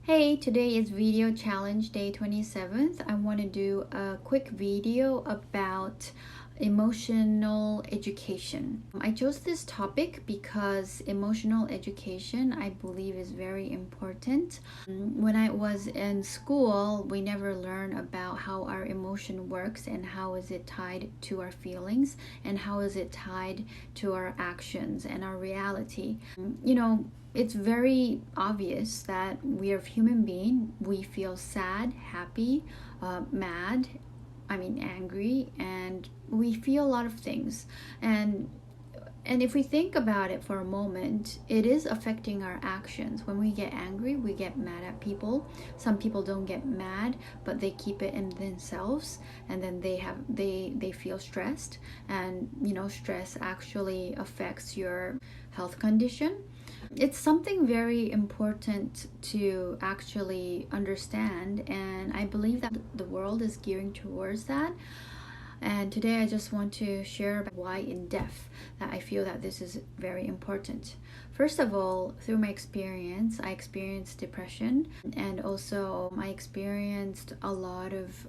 Hey, today is video challenge day 27th. I want to do a quick video about emotional education. I chose this topic because emotional education, I believe, is very important. When I was in school, we never learn about how our emotion works and how is it tied to our feelings and how is it tied to our actions and our reality. It's very obvious that we are human being. We feel sad, happy, mad, angry, and we feel a lot of things. And if we think about it for a moment, it is affecting our actions. When we get angry, we get mad at people. Some people don't get mad, but they keep it in themselves, and then they feel stressed. And stress actually affects your health condition. It's something very important to actually understand, and I believe that the world is gearing towards that. And today I just want to share why in depth that I feel that this is very important. First of all, through my experience, I experienced depression, and also I experienced a lot of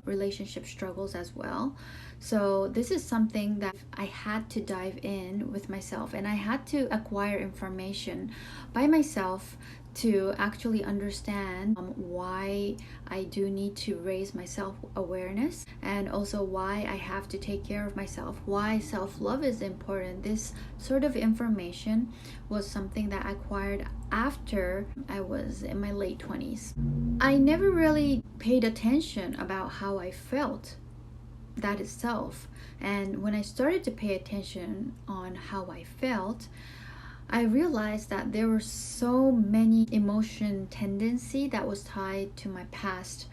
relationship struggles as well. So this is something that I had to dive in with myself, and I had to acquire information by myself to actually understand why I do need to raise my self-awareness, and also why I have to take care of myself, why self-love is important. This sort of information was something that I acquired after I was in my late 20s. I never really paid attention about how I felt, that itself. And when I started to pay attention on how I felt, I realized that there were so many emotion tendency that was tied to my past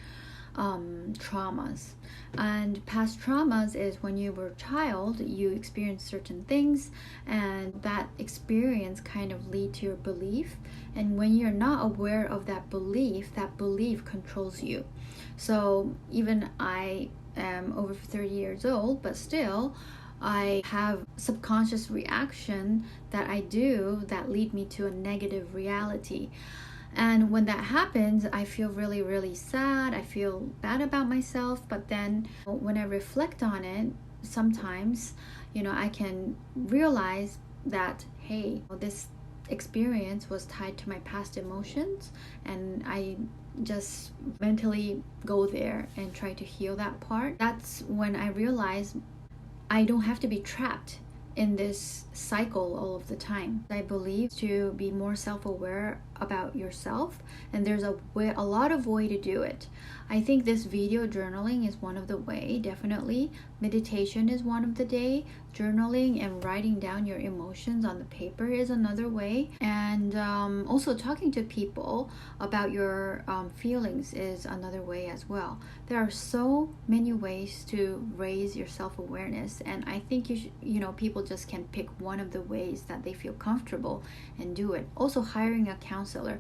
traumas. And past traumas is when you were a child, you experienced certain things, and that experience kind of lead to your belief. And when you're not aware of that belief controls you. So even I am over 30 years old, but still I have subconscious reaction that I do that lead me to a negative reality. And when that happens, I feel really, really sad. I feel bad about myself. But then when I reflect on it, sometimes, I can realize that, hey, this experience was tied to my past emotions, and I just mentally go there and try to heal that part. That's when I realize I don't have to be trapped in this cycle all of the time. I believe to be more self-aware about yourself, and there's a lot of way to do it. I think this video journaling is one of the way, definitely. Meditation is one of the day. Journaling and writing down your emotions on the paper is another way. And also talking to people about your feelings is another way as well. There are so many ways to raise your self-awareness, and I think people just can pick one of the ways that they feel comfortable and do it. Also hiring a counselor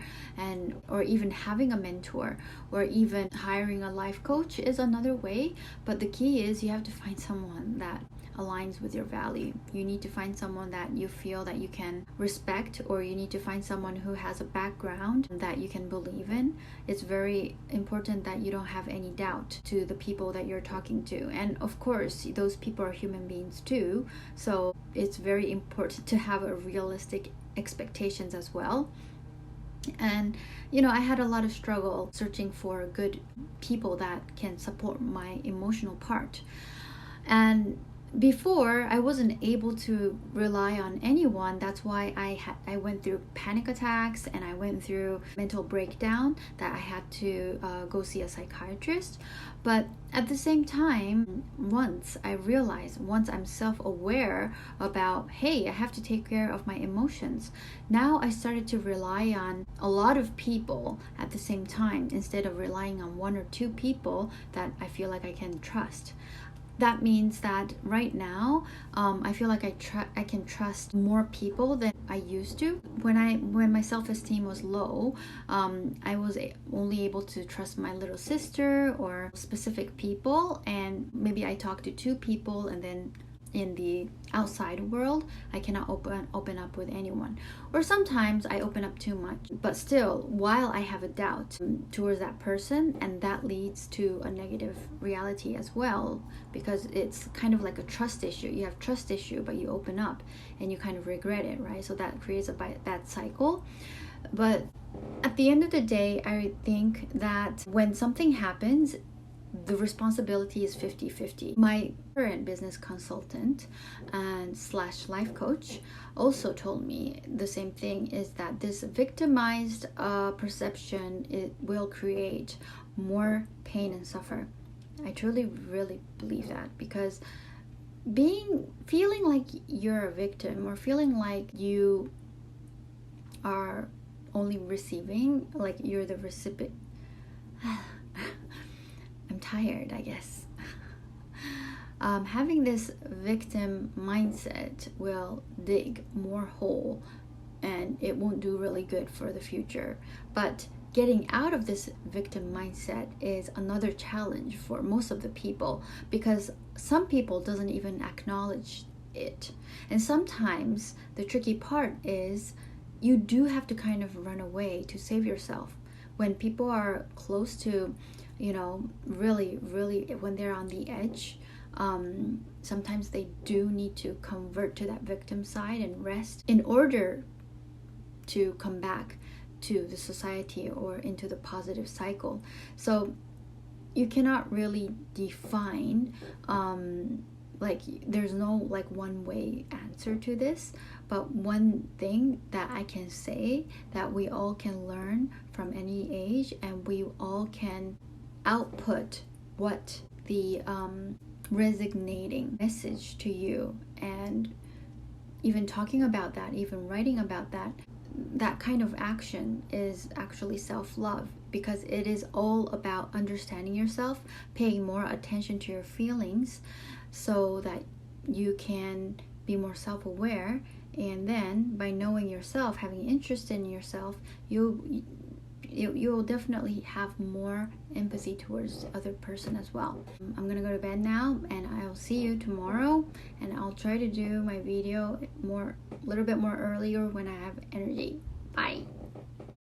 or even having a mentor, or even hiring a life coach is another way. But the key is you have to find someone that aligns with your value. You need to find someone that you feel that you can respect, or you need to find someone who has a background that you can believe in. It's very important that you don't have any doubt to the people that you're talking to. And of course, those people are human beings too. So it's very important to have a realistic expectations as well. And I had a lot of struggle searching for good people that can support my emotional part. And before, I wasn't able to rely on anyone. That's why I went through panic attacks, and I went through mental breakdown that I had to go see a psychiatrist. But at the same time, once I'm self-aware about, hey, I have to take care of my emotions, now I started to rely on a lot of people at the same time, instead of relying on one or two people that I feel like I can trust. That means that right now, I feel like I can trust more people than I used to. When my self-esteem was low, I was only able to trust my little sister or specific people, and maybe I talked to two people, and then in the outside world, I cannot open up with anyone. Or sometimes I open up too much, but still, while I have a doubt towards that person, and that leads to a negative reality as well, because it's kind of like a trust issue. You have trust issue, but you open up and you kind of regret it, right? So that creates a bad cycle. But at the end of the day, I think that when something happens, the responsibility is 50-50. My current business consultant and / life coach also told me the same thing, is that this victimized perception, it will create more pain and suffer. I truly really believe that, because feeling like you're a victim, or feeling like you are only receiving, like you're the recipient. I'm tired, I guess. Having this victim mindset will dig more hole, and it won't do really good for the future. But getting out of this victim mindset is another challenge for most of the people, because some people doesn't even acknowledge it. And sometimes the tricky part is you do have to kind of run away to save yourself. When people are close to, really, when they're on the edge, sometimes they do need to convert to that victim side and rest in order to come back to the society or into the positive cycle. So you cannot really define, there's no one way answer to this, but one thing that I can say that we all can learn from any age, and we all can output what the resonating message to you, and even talking about that, even writing about that kind of action is actually self-love, because it is all about understanding yourself, paying more attention to your feelings, so that you can be more self-aware. And then by knowing yourself, having interest in yourself, you'll definitely have more empathy towards the other person as well. I'm gonna go to bed now, and I'll see you tomorrow, and I'll try to do my video a little bit more earlier when I have energy. Bye.